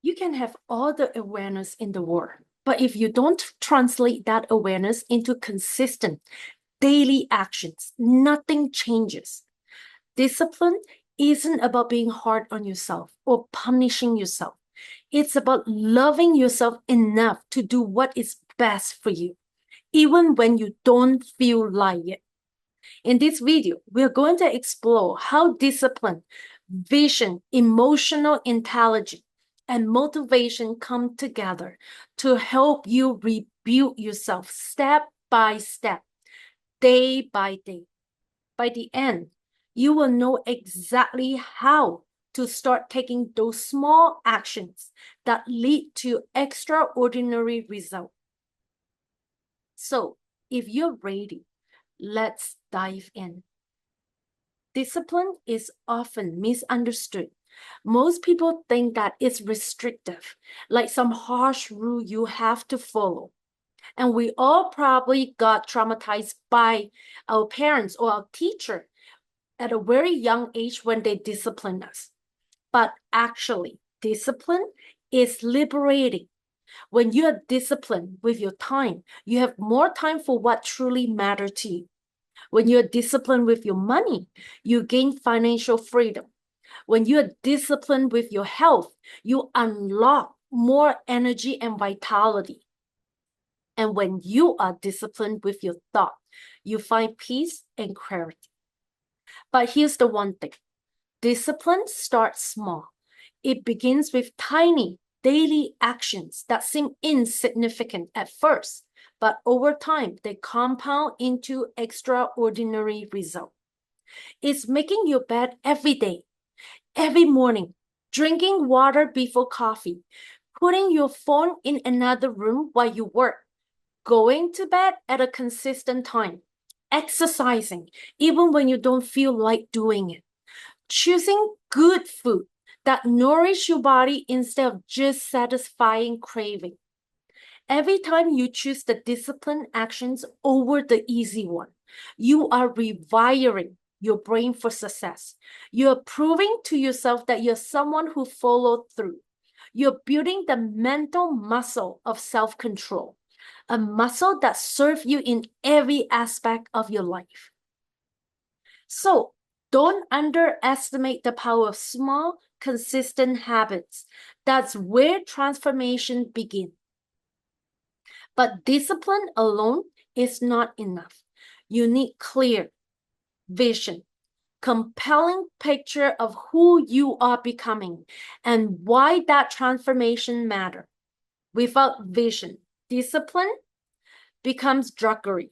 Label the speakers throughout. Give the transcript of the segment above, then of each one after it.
Speaker 1: You can have all the awareness in the world, but if you don't translate that awareness into consistent daily actions, nothing changes. Discipline isn't about being hard on yourself or punishing yourself. It's about loving yourself enough to do what is best for you, even when you don't feel like it. In this video, we're going to explore how discipline, vision, emotional intelligence, and motivation come together to help you rebuild yourself step by step, day by day. By the end, you will know exactly how to start taking those small actions that lead to extraordinary results. So, if you're ready, let's dive in. Discipline is often misunderstood. Most people think that it's restrictive, like some harsh rule you have to follow. And we all probably got traumatized by our parents or our teacher at a very young age when they disciplined us. But actually, discipline is liberating. When you are disciplined with your time, you have more time for what truly matters to you. When you're disciplined with your money, you gain financial freedom. When you're disciplined with your health, you unlock more energy and vitality. And when you are disciplined with your thought, you find peace and clarity. But here's the one thing. Discipline starts small. It begins with tiny daily actions that seem insignificant at first, but over time, they compound into extraordinary results. It's making your bed every day, every morning, drinking water before coffee, putting your phone in another room while you work, going to bed at a consistent time, exercising even when you don't feel like doing it, choosing good food that nourish your body instead of just satisfying craving. Every time you choose the disciplined actions over the easy one, you are rewiring your brain for success. You're proving to yourself that you're someone who followed through. You're building the mental muscle of self-control, a muscle that serves you in every aspect of your life. So don't underestimate the power of small, consistent habits. That's where transformation begins. But discipline alone is not enough. You need clear vision, compelling picture of who you are becoming and why that transformation matters. Without vision, discipline becomes drudgery.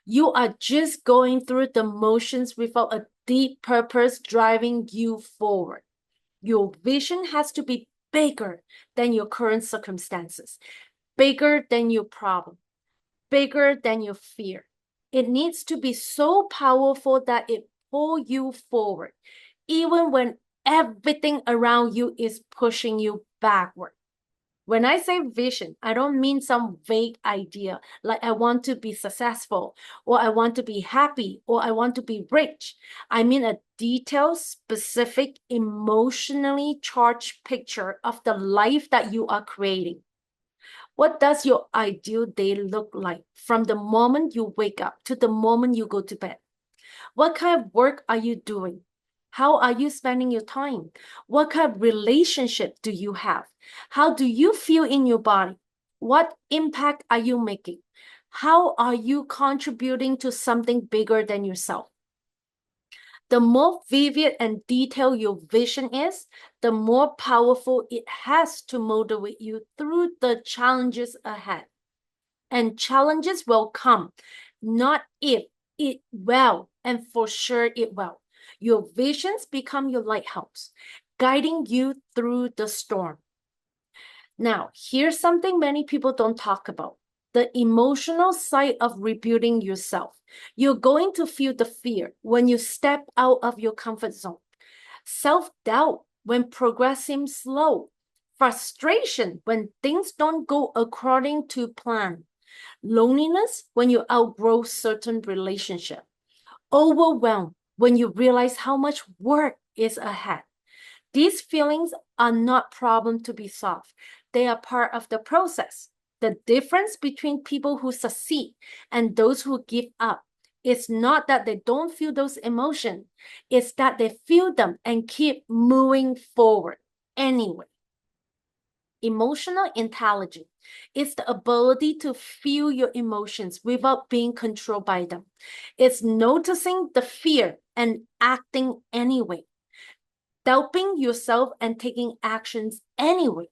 Speaker 1: You are just going through the motions without a deep purpose driving you forward. Your vision has to be bigger than your current circumstances, bigger than your problem, bigger than your fear. It needs to be so powerful that it pulls you forward, even when everything around you is pushing you backward. When I say vision, I don't mean some vague idea like I want to be successful, or I want to be happy, or I want to be rich. I mean a detailed, specific, emotionally charged picture of the life that you are creating. What does your ideal day look like from the moment you wake up to the moment you go to bed? What kind of work are you doing? How are you spending your time? What kind of relationship do you have? How do you feel in your body? What impact are you making? How are you contributing to something bigger than yourself? The more vivid and detailed your vision is, the more powerful it has to motivate you through the challenges ahead. And challenges will come, not if, it will, and for sure it will. Your visions become your lighthouse, guiding you through the storm. Now, here's something many people don't talk about: the emotional side of rebuilding yourself. You're going to feel the fear when you step out of your comfort zone, self-doubt when progress seems slow, frustration when things don't go according to plan, loneliness when you outgrow certain relationship, overwhelmed when you realize how much work is ahead. These feelings are not problems to be solved. They are part of the process. The difference between people who succeed and those who give up is not that they don't feel those emotions. It's that they feel them and keep moving forward anyway. Emotional intelligence is the ability to feel your emotions without being controlled by them. It's noticing the fear and acting anyway, doubting yourself and taking actions anyway,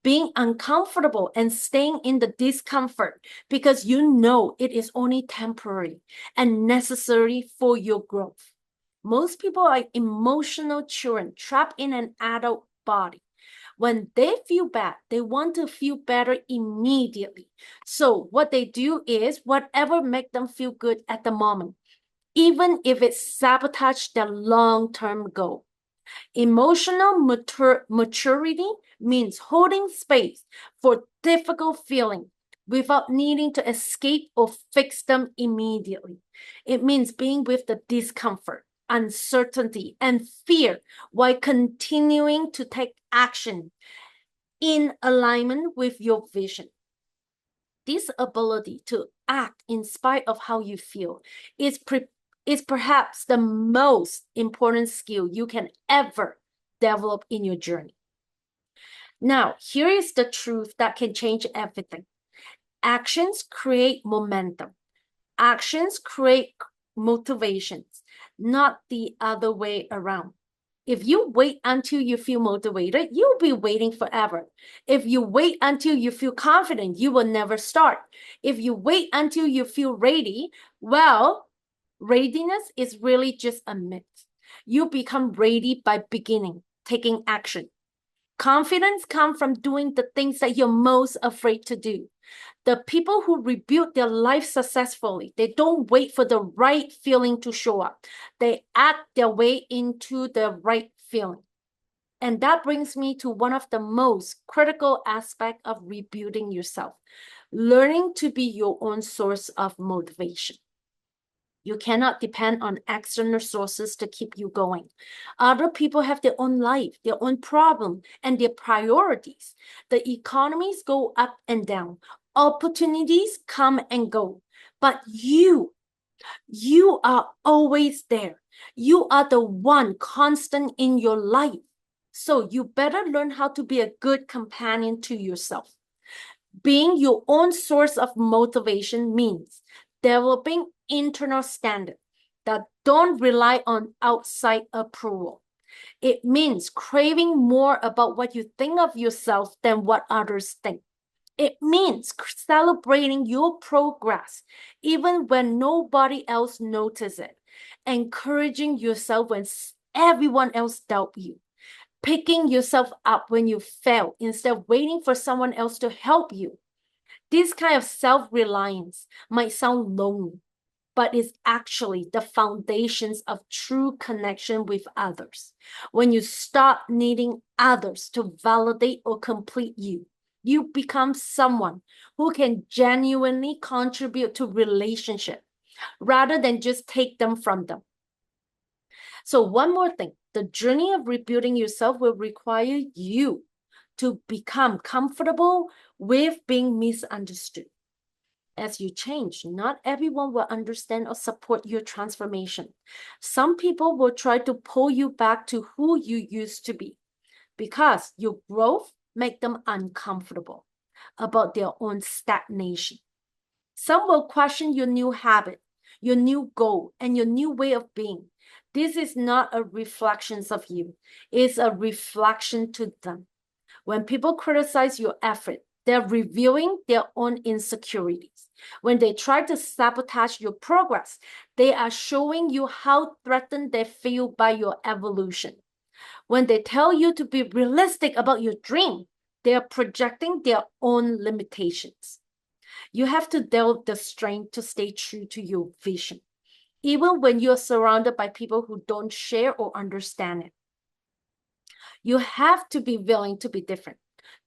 Speaker 1: being uncomfortable and staying in the discomfort because you know it is only temporary and necessary for your growth. Most people are emotional children trapped in an adult body. When they feel bad, they want to feel better immediately. So what they do is whatever makes them feel good at the moment, even if it sabotages their long-term goal. Emotional maturity means holding space for difficult feelings without needing to escape or fix them immediately. It means being with the discomfort, uncertainty, and fear while continuing to take action in alignment with your vision. This ability to act in spite of how you feel is perhaps the most important skill you can ever develop in your journey. Now, here is the truth that can change everything. Actions create momentum. Actions create motivations, not the other way around. If you wait until you feel motivated, you'll be waiting forever. If you wait until you feel confident, you will never start. If you wait until you feel ready, well, readiness is really just a myth. You become ready by beginning, taking action. Confidence comes from doing the things that you're most afraid to do. The people who rebuild their life successfully, they don't wait for the right feeling to show up. They act their way into the right feeling. And that brings me to one of the most critical aspects of rebuilding yourself, learning to be your own source of motivation. You cannot depend on external sources to keep you going. Other people have their own life, their own problem, and their priorities. The economies go up and down. Opportunities come and go. But you are always there. You are the one constant in your life. So you better learn how to be a good companion to yourself. Being your own source of motivation means developing internal standards that don't rely on outside approval. It means craving more about what you think of yourself than what others think. It means celebrating your progress even when nobody else notices it, encouraging yourself when everyone else doubts you, picking yourself up when you fail instead of waiting for someone else to help you. This kind of self-reliance might sound lonely, but it's actually the foundations of true connection with others. When you stop needing others to validate or complete you, you become someone who can genuinely contribute to relationship rather than just take them from them. So one more thing, the journey of rebuilding yourself will require you to become comfortable with being misunderstood. As you change, not everyone will understand or support your transformation. Some people will try to pull you back to who you used to be because your growth make them uncomfortable about their own stagnation. Some will question your new habit, your new goal, and your new way of being. This is not a reflection of you. It's a reflection to them. When people criticize your effort, they're revealing their own insecurities. When they try to sabotage your progress, they are showing you how threatened they feel by your evolution. When they tell you to be realistic about your dream, they are projecting their own limitations. You have to develop the strength to stay true to your vision, even when you're surrounded by people who don't share or understand it. You have to be willing to be different,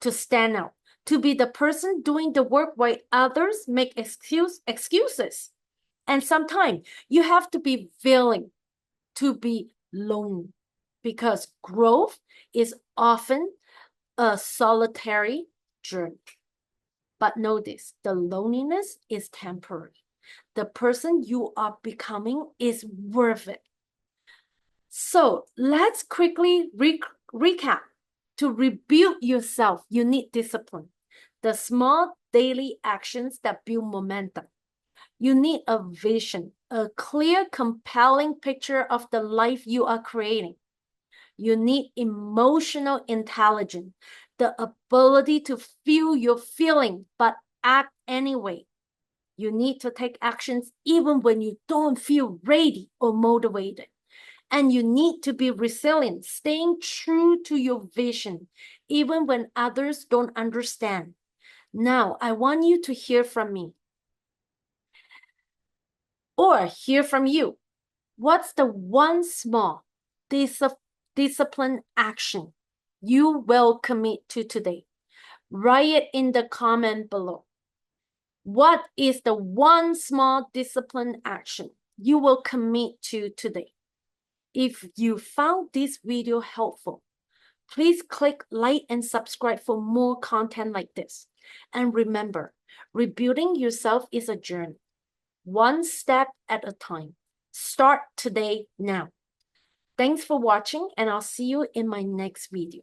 Speaker 1: to stand out, to be the person doing the work while others make excuses. And sometimes you have to be willing to be lonely because growth is often a solitary journey. But know this, the loneliness is temporary. The person you are becoming is worth it. So let's quickly recap. To rebuild yourself, you need discipline. The small daily actions that build momentum. You need a vision, a clear, compelling picture of the life you are creating. You need emotional intelligence, the ability to feel your feeling, but act anyway. You need to take actions even when you don't feel ready or motivated. And you need to be resilient, staying true to your vision, even when others don't understand. Now, I want you to hear from me or hear from you. What's the one small discipline action you will commit to today? Write it in the comment below. What is the one small discipline action you will commit to today? If you found this video helpful, please click like and subscribe for more content like this. And remember, rebuilding yourself is a journey, one step at a time. Start today now. Thanks for watching, and I'll see you in my next video.